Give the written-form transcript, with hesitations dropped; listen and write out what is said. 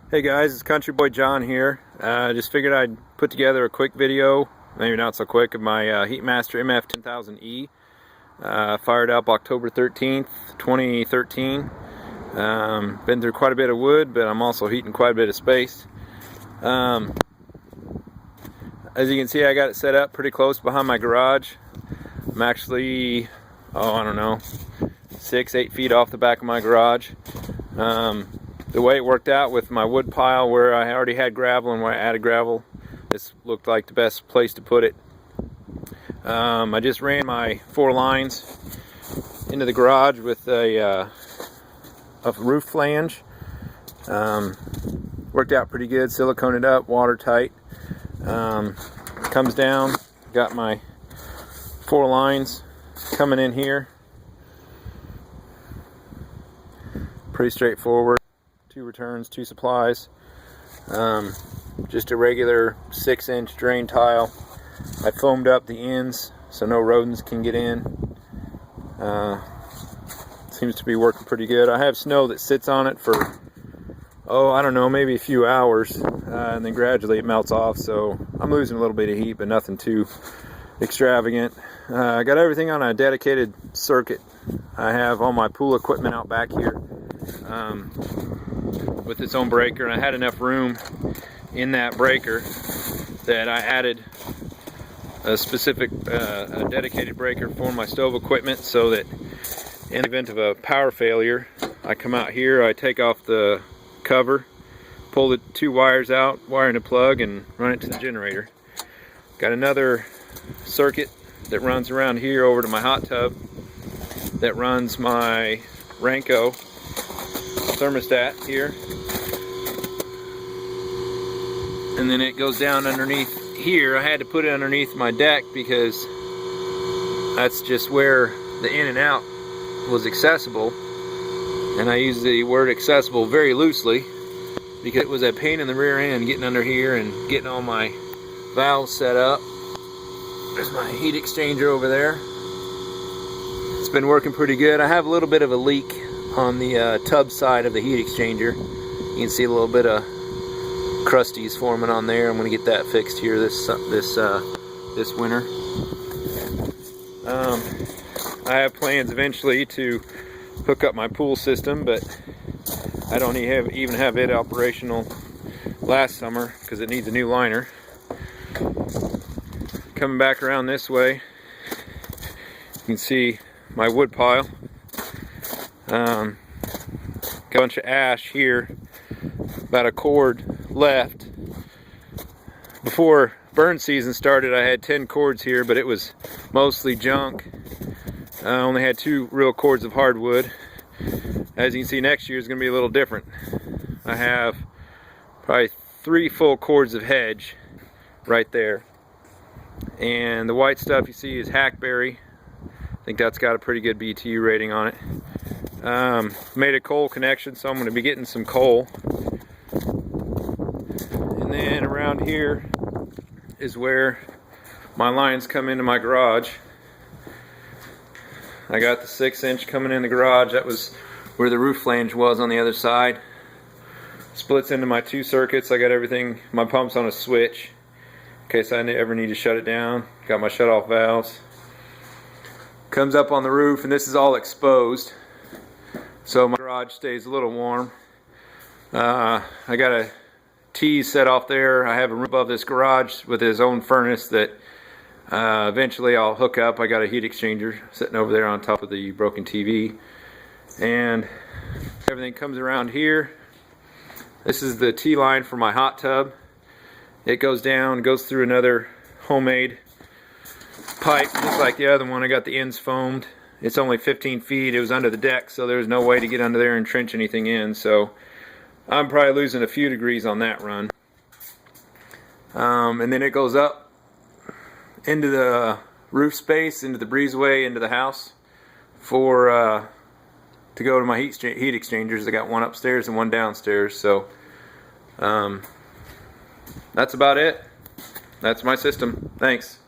Hey guys, it's Country Boy John here. Just figured I'd put together a quick video, maybe not so quick, of my Heatmaster MF10000E. Fired up October 13th, 2013. Been through quite a bit of wood, but I'm also heating quite a bit of space. As you can see, I got it set up pretty close behind my garage. I'm actually, I don't know, 6-8 feet off the back of my garage. The way it worked out with my wood pile, where I already had gravel and where I added gravel, this looked like the best place to put it. I just ran my 4 lines into the garage with a roof flange. Worked out pretty good, siliconed it up, watertight. Comes down, got my 4 lines coming in here. Pretty straightforward. 2 returns, 2 supplies. Just a regular 6-inch drain tile. I foamed up the ends so no rodents can get in. Seems to be working pretty good. I have snow that sits on it for, I don't know, maybe a few hours, and then gradually it melts off, so I'm losing a little bit of heat, but nothing too extravagant. I got everything on a dedicated circuit. I have all my pool equipment out back here with its own breaker, and I had enough room in that breaker that I added a specific a dedicated breaker for my stove equipment, so that in the event of a power failure, I come out here, I take off the cover, pull the 2 wires out, wire in a plug, and run it to the generator. Got another circuit that runs around here over to my hot tub that runs my Ranco thermostat here, and then it goes down underneath here. I had to put it underneath my deck because that's just where the in and out was accessible, and I use the word accessible very loosely because it was a pain in the rear end getting under here and getting all my valves set up. There's my heat exchanger over there. It's been working pretty good. I have a little bit of a leak on the tub side of the heat exchanger. You can see a little bit of crusties forming on there. I'm going to get that fixed here this winter. I have plans eventually to hook up my pool system, but I don't even have it operational last summer because it needs a new liner. Coming back around this way, you can see my wood pile. Got a bunch of ash here, about a cord left. Before burn season started, I had 10 cords here, but it was mostly junk. I only had 2 real cords of hardwood. As you can see, next year is going to be a little different. I have probably 3 full cords of hedge right there. And the white stuff you see is hackberry. I think that's got a pretty good BTU rating on it. Made a coal connection, so I'm going to be getting some coal. And then around here is where my lines come into my garage. I got the 6-inch coming in the garage. That was where the roof flange was on the other side. Splits into my 2 circuits. I got everything, my pump's on a switch in case I ever need to shut it down. Got my shut-off valves. Comes up on the roof, and this is all exposed, so my garage stays a little warm. I got a tease set off there. I have a room above this garage with his own furnace that eventually I'll hook up. I got a heat exchanger sitting over there on top of the broken TV, and everything comes around here. This is the T-line for my hot tub. It goes down, goes through another homemade pipe just like the other one. I got the ends foamed. It's only 15 feet. It was under the deck, so there's no way to get under there and trench anything in, so I'm probably losing a few degrees on that run. And then it goes up into the roof space, into the breezeway, into the house for to go to my heat exchangers. I got one upstairs and one downstairs, so that's about it. That's my system. Thanks.